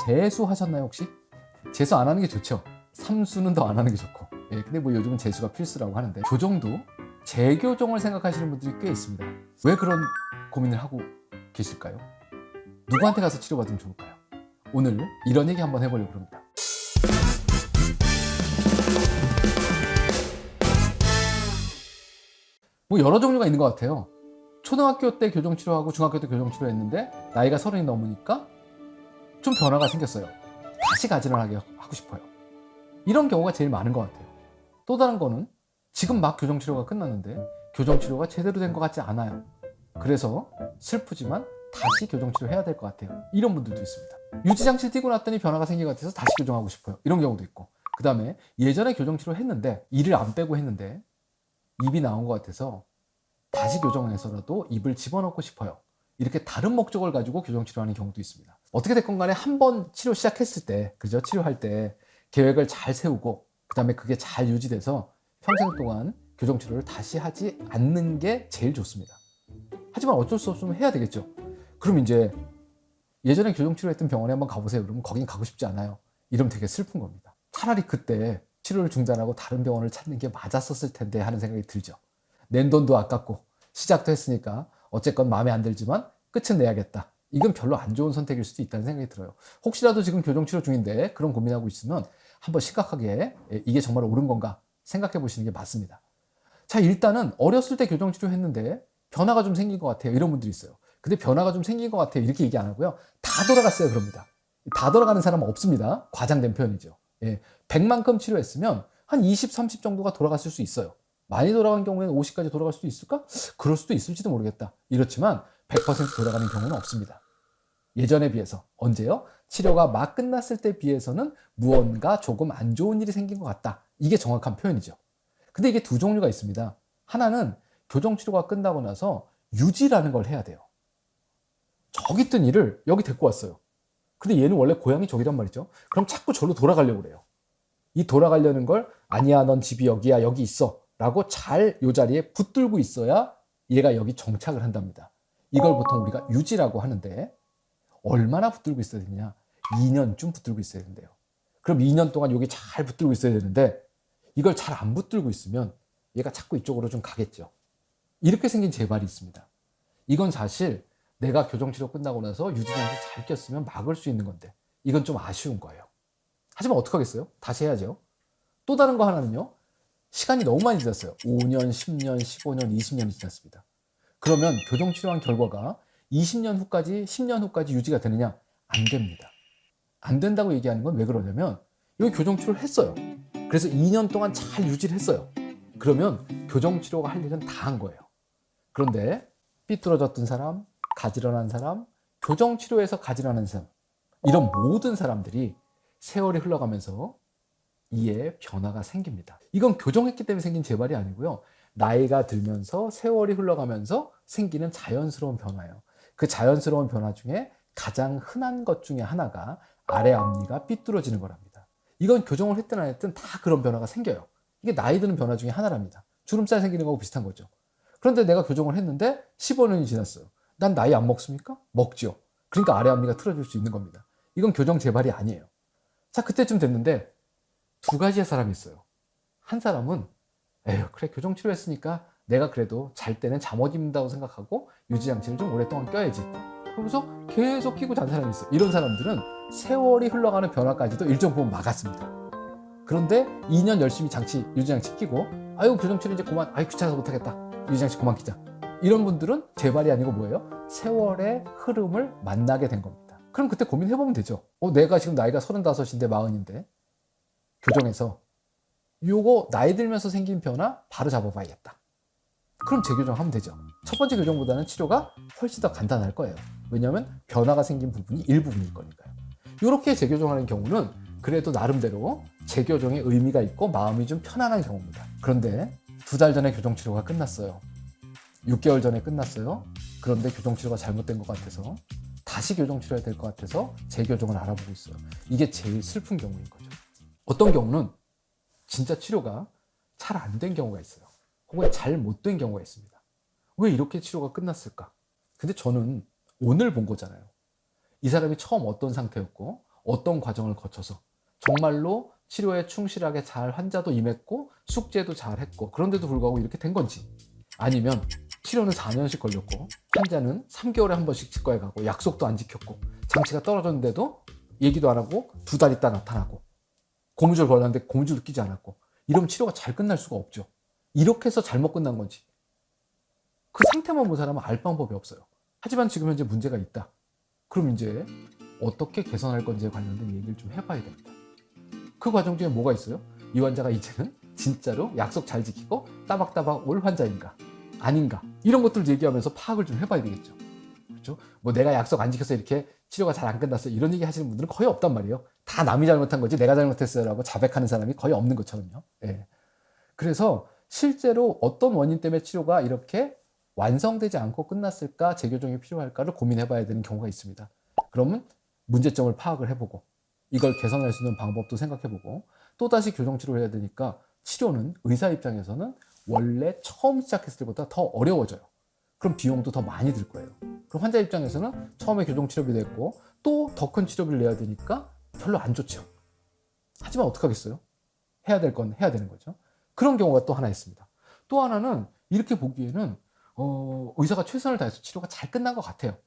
재수하셨나요 혹시? 재수 안 하는 게 좋죠. 삼수는 더 안 하는 게 좋고. 근데 뭐 요즘은 재수가 필수라고 하는데 교정도 재교정을 생각하시는 분들이 꽤 있습니다. 왜 그런 고민을 하고 계실까요? 누구한테 가서 치료받으면 좋을까요? 오늘 이런 얘기 한번 해보려고 합니다. 뭐 여러 종류가 있는 것 같아요. 초등학교 때 교정치료하고 중학교 때 교정치료했는데 나이가 30이 넘으니까 좀 변화가 생겼어요. 다시 가지런 하게 하고 싶어요. 이런 경우가 제일 많은 것 같아요. 또 다른 거는 지금 막 교정치료가 끝났는데 교정치료가 제대로 된 것 같지 않아요. 그래서 슬프지만 다시 교정치료 해야 될 것 같아요. 이런 분들도 있습니다. 유지장치를 띄고 났더니 변화가 생긴 것 같아서 다시 교정하고 싶어요. 이런 경우도 있고, 그 다음에 예전에 교정치료 했는데 이를 안 빼고 했는데 입이 나온 것 같아서 다시 교정해서라도 입을 집어넣고 싶어요. 이렇게 다른 목적을 가지고 교정치료하는 경우도 있습니다. 어떻게 됐건 간에 한 번 치료 시작했을 때, 그죠? 치료할 때 계획을 잘 세우고 그 다음에 그게 잘 유지돼서 평생 동안 교정치료를 다시 하지 않는 게 제일 좋습니다. 하지만 어쩔 수 없으면 해야 되겠죠. 그럼 이제 예전에 교정치료했던 병원에 한번 가보세요. 그러면 거긴 가고 싶지 않아요. 이러면 되게 슬픈 겁니다. 차라리 그때 치료를 중단하고 다른 병원을 찾는 게 맞았었을 텐데 하는 생각이 들죠. 낸 돈도 아깝고 시작도 했으니까 어쨌건 마음에 안 들지만 끝은 내야겠다. 이건 별로 안 좋은 선택일 수도 있다는 생각이 들어요. 혹시라도 지금 교정치료 중인데 그런 고민하고 있으면 한번 심각하게 이게 정말 옳은 건가 생각해 보시는 게 맞습니다. 자, 일단은 어렸을 때 교정치료 했는데 변화가 좀 생긴 것 같아요. 이런 분들이 있어요. 근데 변화가 좀 생긴 것 같아요. 이렇게 얘기 안 하고요. 다 돌아갔어요. 그럽니다. 다 돌아가는 사람은 없습니다. 과장된 표현이죠. 100만큼 치료했으면 한 20, 30 정도가 돌아갔을 수 있어요. 많이 돌아간 경우에는 50까지 돌아갈 수도 있을까? 그럴 수도 있을지도 모르겠다. 이렇지만 100% 돌아가는 경우는 없습니다. 예전에 비해서. 언제요? 치료가 막 끝났을 때 비해서는 무언가 조금 안 좋은 일이 생긴 것 같다. 이게 정확한 표현이죠. 근데 이게 두 종류가 있습니다. 하나는 교정치료가 끝나고 나서 유지라는 걸 해야 돼요. 저기 있던 일을 여기 데리고 왔어요. 근데 얘는 원래 고향이 저기란 말이죠. 그럼 자꾸 저로 돌아가려고 그래요. 이 돌아가려는 걸 아니야, 넌 집이 여기야, 여기 있어 라고 잘 이 자리에 붙들고 있어야 얘가 여기 정착을 한답니다. 이걸 보통 우리가 유지라고 하는데 얼마나 붙들고 있어야 되냐? 2년쯤 붙들고 있어야 된대요. 그럼 2년 동안 여기 잘 붙들고 있어야 되는데 이걸 잘 안 붙들고 있으면 얘가 자꾸 이쪽으로 좀 가겠죠. 이렇게 생긴 재발이 있습니다. 이건 사실 내가 교정치료 끝나고 나서 유지장치 잘 꼈으면 막을 수 있는 건데 이건 좀 아쉬운 거예요. 하지만 어떡하겠어요? 다시 해야죠. 또 다른 거 하나는요. 시간이 너무 많이 지났어요. 5년, 10년, 15년, 20년이 지났습니다. 그러면 교정치료한 결과가 20년 후까지, 10년 후까지 유지가 되느냐? 안 됩니다. 안 된다고 얘기하는 건 왜 그러냐면 여기 교정치료를 했어요. 그래서 2년 동안 잘 유지를 했어요. 그러면 교정치료가 할 일은 다 한 거예요. 그런데 삐뚤어졌던 사람, 가지런한 사람, 교정치료에서 가지런한 사람, 이런 모든 사람들이 세월이 흘러가면서 이에 변화가 생깁니다. 이건 교정했기 때문에 생긴 재발이 아니고요. 나이가 들면서 세월이 흘러가면서 생기는 자연스러운 변화예요. 그 자연스러운 변화 중에 가장 흔한 것 중에 하나가 아래 앞니가 삐뚤어지는 거랍니다. 이건 교정을 했든 안 했든 다 그런 변화가 생겨요. 이게 나이 드는 변화 중에 하나랍니다. 주름살 생기는 거하고 비슷한 거죠. 그런데 내가 교정을 했는데 15년이 지났어요. 난 나이 안 먹습니까? 먹죠. 그러니까 아래 앞니가 틀어질 수 있는 겁니다. 이건 교정 재발이 아니에요. 자, 그때쯤 됐는데 두 가지의 사람이 있어요. 한 사람은 에휴, 그래, 교정 치료했으니까 내가 그래도 잘 때는 잠 못 입는다고 생각하고 유지장치를 좀 오랫동안 껴야지. 그러면서 계속 끼고 잔 사람이 있어요. 이런 사람들은 세월이 흘러가는 변화까지도 일정 부분 막았습니다. 그런데 2년 열심히 유지장치 끼고 아유, 교정 치료 이제 그만, 아유, 귀찮아서 못하겠다, 유지장치 그만 끼자. 이런 분들은 재발이 아니고 뭐예요? 세월의 흐름을 만나게 된 겁니다. 그럼 그때 고민해보면 되죠. 내가 지금 나이가 35인데 40인데 교정해서 요거 나이 들면서 생긴 변화 바로 잡아봐야겠다. 그럼 재교정하면 되죠. 첫 번째 교정보다는 치료가 훨씬 더 간단할 거예요. 왜냐하면 변화가 생긴 부분이 일부분일 거니까요. 이렇게 재교정하는 경우는 그래도 나름대로 재교정의 의미가 있고 마음이 좀 편안한 경우입니다. 그런데 2달 전에 교정치료가 끝났어요. 6개월 전에 끝났어요. 그런데 교정치료가 잘못된 것 같아서 다시 교정치료해야 될 것 같아서 재교정을 알아보고 있어요. 이게 제일 슬픈 경우인 거죠. 어떤 경우는 진짜 치료가 잘 안 된 경우가 있어요. 혹은 잘 못 된 경우가 있습니다. 왜 이렇게 치료가 끝났을까? 근데 저는 오늘 본 거잖아요. 이 사람이 처음 어떤 상태였고 어떤 과정을 거쳐서 정말로 치료에 충실하게 잘 환자도 임했고 숙제도 잘 했고 그런데도 불구하고 이렇게 된 건지, 아니면 치료는 4년씩 걸렸고 환자는 3개월에 한 번씩 치과에 가고 약속도 안 지켰고 장치가 떨어졌는데도 얘기도 안 하고 2달 있다 나타나고 고무줄 걸었는데 고무줄을 끼지 않았고, 이러면 치료가 잘 끝날 수가 없죠. 이렇게 해서 잘못 끝난 건지 그 상태만 본 사람은 알 방법이 없어요. 하지만 지금 현재 문제가 있다. 그럼 이제 어떻게 개선할 건지에 관련된 얘기를 좀 해봐야 됩니다. 그 과정 중에 뭐가 있어요? 이 환자가 이제는 진짜로 약속 잘 지키고 따박따박 올 환자인가 아닌가, 이런 것들을 얘기하면서 파악을 좀 해봐야 되겠죠. 그렇죠? 뭐 내가 약속 안 지켜서 이렇게 치료가 잘 안 끝났어 이런 얘기 하시는 분들은 거의 없단 말이에요. 다 남이 잘못한 거지 내가 잘못했어요 라고 자백하는 사람이 거의 없는 것처럼요. 예. 그래서 실제로 어떤 원인 때문에 치료가 이렇게 완성되지 않고 끝났을까, 재교정이 필요할까를 고민해봐야 되는 경우가 있습니다. 그러면 문제점을 파악을 해보고 이걸 개선할 수 있는 방법도 생각해보고, 또다시 교정치료를 해야 되니까 치료는 의사 입장에서는 원래 처음 시작했을 때보다 더 어려워져요. 그럼 비용도 더 많이 들 거예요. 그럼 환자 입장에서는 처음에 교정치료비 냈고 또 더 큰 치료비를 내야 되니까 별로 안 좋죠. 하지만 어떡하겠어요? 해야 될 건 해야 되는 거죠. 그런 경우가 또 하나 있습니다. 또 하나는 이렇게 보기에는 의사가 최선을 다해서 치료가 잘 끝난 것 같아요.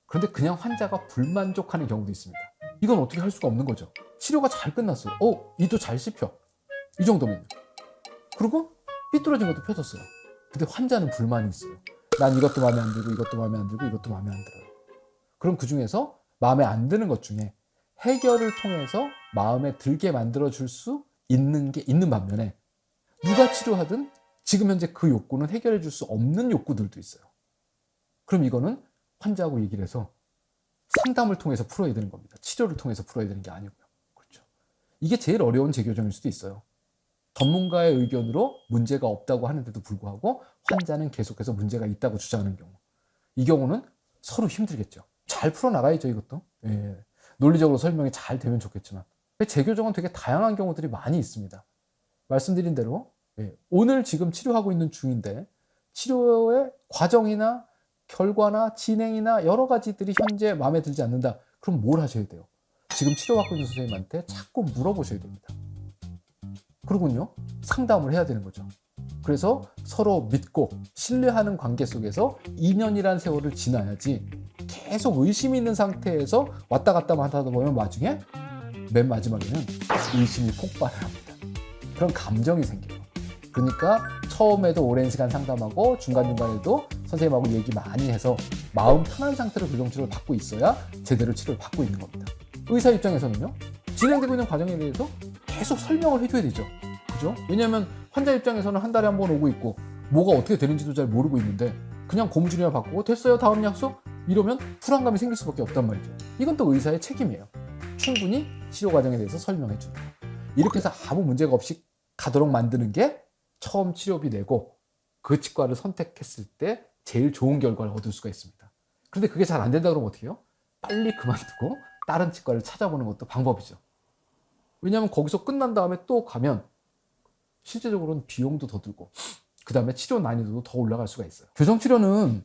그런데 그냥 환자가 불만족하는 경우도 있습니다. 이건 어떻게 할 수가 없는 거죠. 치료가 잘 끝났어요. 이도 잘 씹혀. 이 정도면. 그리고 삐뚤어진 것도 펴졌어요. 근데 환자는 불만이 있어요. 난 이것도 마음에 안 들고 이것도 마음에 안 들고 이것도 마음에 안 들어요. 그럼 그 중에서 마음에 안 드는 것 중에 해결을 통해서 마음에 들게 만들어줄 수 있는 게 있는 반면에, 누가 치료하든 지금 현재 그 욕구는 해결해 줄 수 없는 욕구들도 있어요. 그럼 이거는 환자하고 얘기를 해서 상담을 통해서 풀어야 되는 겁니다. 치료를 통해서 풀어야 되는 게 아니고요. 그렇죠. 이게 제일 어려운 재교정일 수도 있어요. 전문가의 의견으로 문제가 없다고 하는데도 불구하고 환자는 계속해서 문제가 있다고 주장하는 경우, 이 경우는 서로 힘들겠죠. 잘 풀어나가야죠, 이것도. 예. 논리적으로 설명이 잘 되면 좋겠지만 재교정은 되게 다양한 경우들이 많이 있습니다. 말씀드린 대로 오늘 지금 치료하고 있는 중인데 치료의 과정이나 결과나 진행이나 여러 가지들이 현재 마음에 들지 않는다. 그럼 뭘 하셔야 돼요? 지금 치료받고 있는 선생님한테 자꾸 물어보셔야 됩니다. 그러군요. 상담을 해야 되는 거죠. 그래서 서로 믿고 신뢰하는 관계 속에서 2년이라는 세월을 지나야지 계속 의심이 있는 상태에서 왔다 갔다 하다 보면 나중에 맨 마지막에는 의심이 폭발을 합니다. 그런 감정이 생겨요. 그러니까 처음에도 오랜 시간 상담하고 중간중간에도 선생님하고 얘기 많이 해서 마음 편한 상태로 교정치료를 받고 있어야 제대로 치료를 받고 있는 겁니다. 의사 입장에서는요, 진행되고 있는 과정에 대해서 계속 설명을 해줘야 되죠. 그죠? 왜냐하면 환자 입장에서는 한 달에 한 번 오고 있고 뭐가 어떻게 되는지도 잘 모르고 있는데 그냥 고무줄이나 바꾸고 됐어요 다음 약속? 이러면 불안감이 생길 수밖에 없단 말이죠. 이건 또 의사의 책임이에요. 충분히 치료 과정에 대해서 설명해 주는 거예요. 이렇게 해서 아무 문제가 없이 가도록 만드는 게 처음 치료비 내고 그 치과를 선택했을 때 제일 좋은 결과를 얻을 수가 있습니다. 그런데 그게 잘 안 된다 그러면 어떻게 해요? 빨리 그만두고 다른 치과를 찾아보는 것도 방법이죠. 왜냐하면 거기서 끝난 다음에 또 가면 실제적으로는 비용도 더 들고 그 다음에 치료 난이도도 더 올라갈 수가 있어요. 교정치료는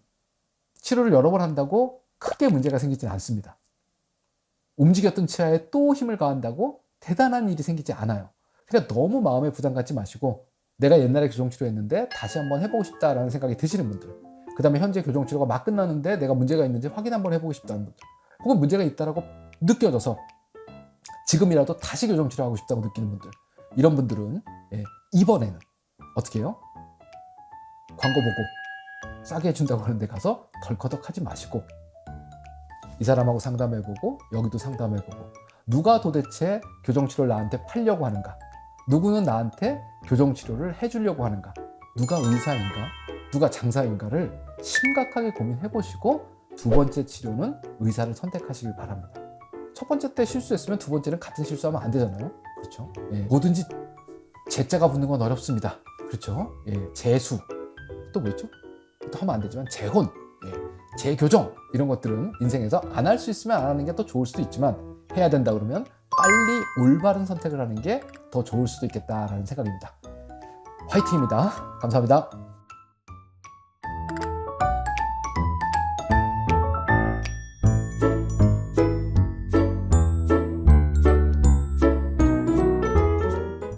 치료를 여러 번 한다고 크게 문제가 생기진 않습니다. 움직였던 치아에 또 힘을 가한다고 대단한 일이 생기지 않아요. 그러니까 너무 마음에 부담 갖지 마시고 내가 옛날에 교정치료했는데 다시 한번 해보고 싶다라는 생각이 드시는 분들, 그 다음에 현재 교정치료가 막 끝났는데 내가 문제가 있는지 확인 한번 해보고 싶다는 분들, 혹은 문제가 있다라고 느껴져서 지금이라도 다시 교정치료하고 싶다고 느끼는 분들, 이런 분들은 이번에는 어떻게 해요? 광고 보고 싸게 해준다고 하는데 가서 덜커덕하지 마시고 이 사람하고 상담해보고 여기도 상담해보고 누가 도대체 교정치료를 나한테 팔려고 하는가, 누구는 나한테 교정치료를 해주려고 하는가, 누가 의사인가 누가 장사인가를 심각하게 고민해보시고 두 번째 치료는 의사를 선택하시길 바랍니다. 첫 번째 때 실수했으면 두 번째는 같은 실수하면 안 되잖아요. 그렇죠? 뭐든지 재자가 붙는 건 어렵습니다. 그렇죠? 재수 또 뭐 있죠? 또 하면 안 되지만 재혼, 재교정 이런 것들은 인생에서 안 할 수 있으면 안 하는 게 더 좋을 수도 있지만 해야 된다 그러면 빨리 올바른 선택을 하는 게 더 좋을 수도 있겠다라는 생각입니다. 화이팅입니다. 감사합니다.